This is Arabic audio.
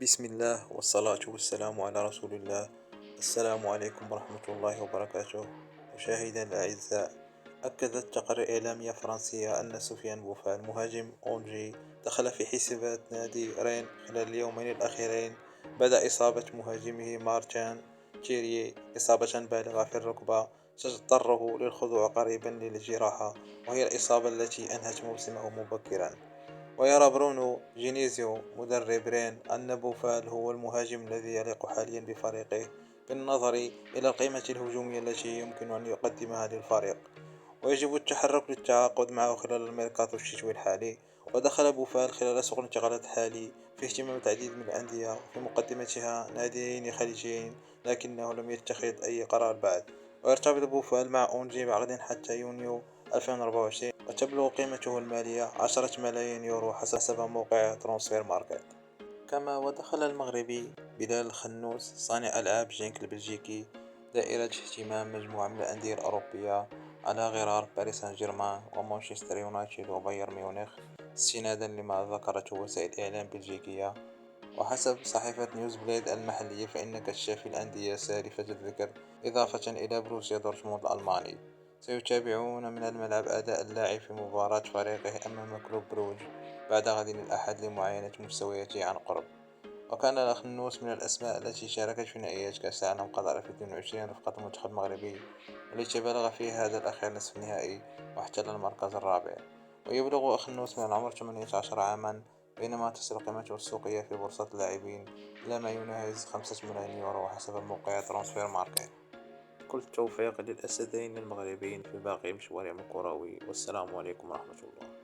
بسم الله والصلاة والسلام على رسول الله. السلام عليكم ورحمة الله وبركاته. مشاهدينا الأعزاء، أكدت تقارير إعلامية فرنسية أن سفيان بوفال مهاجم أونجي دخل في حسابات نادي رين خلال اليومين الأخيرين بعد إصابة مهاجمه مارتان تيري إصابة بالغة في الركبة تضطره للخضوع قريبا للجراحة، وهي الإصابة التي أنهت موسمه مبكرا. ويرى برونو جينيزيو مدرب رين أن بوفال هو المهاجم الذي يليق حاليا بفريقه بالنظر إلى القيمة الهجومية التي يمكن أن يقدمها للفريق، ويجب التحرك للتعاقد معه خلال الميركاتو الشتوي الحالي. ودخل بوفال خلال سوق الانتقالات الحالي في اهتمام العديد من الأندية في مقدمتها ناديين خليجيين، لكنه لم يتخذ أي قرار بعد. ويرتبط بوفال مع أونجي بعقد حتى يونيو 2024، وتبلغ قيمته المالية 10 ملايين يورو حسب موقع ترانسفير ماركت. كما ودخل المغربي بلال الخنوس صانع ألعاب جينك البلجيكي دائرة اهتمام مجموعة من الأندية الأوروبية على غرار باريس سان جيرمان ومانشستر يونايتد وبايرن ميونخ، استنادا لما ذكرته وسائل إعلام بلجيكية. وحسب صحيفة نيوز بليد المحلية، فإن كشافي الأندية سالفة الذكر إضافة إلى بروسيا دورتموند الألماني سيتابعون من الملعب أداء اللاعب في مباراة فريقه أمام كلوب بروج بعد غد الأحد لمعاينة مستوياته عن قرب. وكان الخنوس من الأسماء التي شاركت في نهائيات كأس العالم قطر في 22 رفقة المنتخب المغربي، والتي بلغ فيها هذا الأخير نصف النهائي واحتل المركز الرابع. ويبلغ الخنوس من العمر 18 عاما، بينما تصل قيمته السوقية في بورصة اللاعبين إلى ما يناهز 5 ملايين يورو حسب موقع ترانسفير ماركت. كل التوفيق للأسدين المغربيين في باقي مشوارهم الكروي، والسلام عليكم ورحمة الله.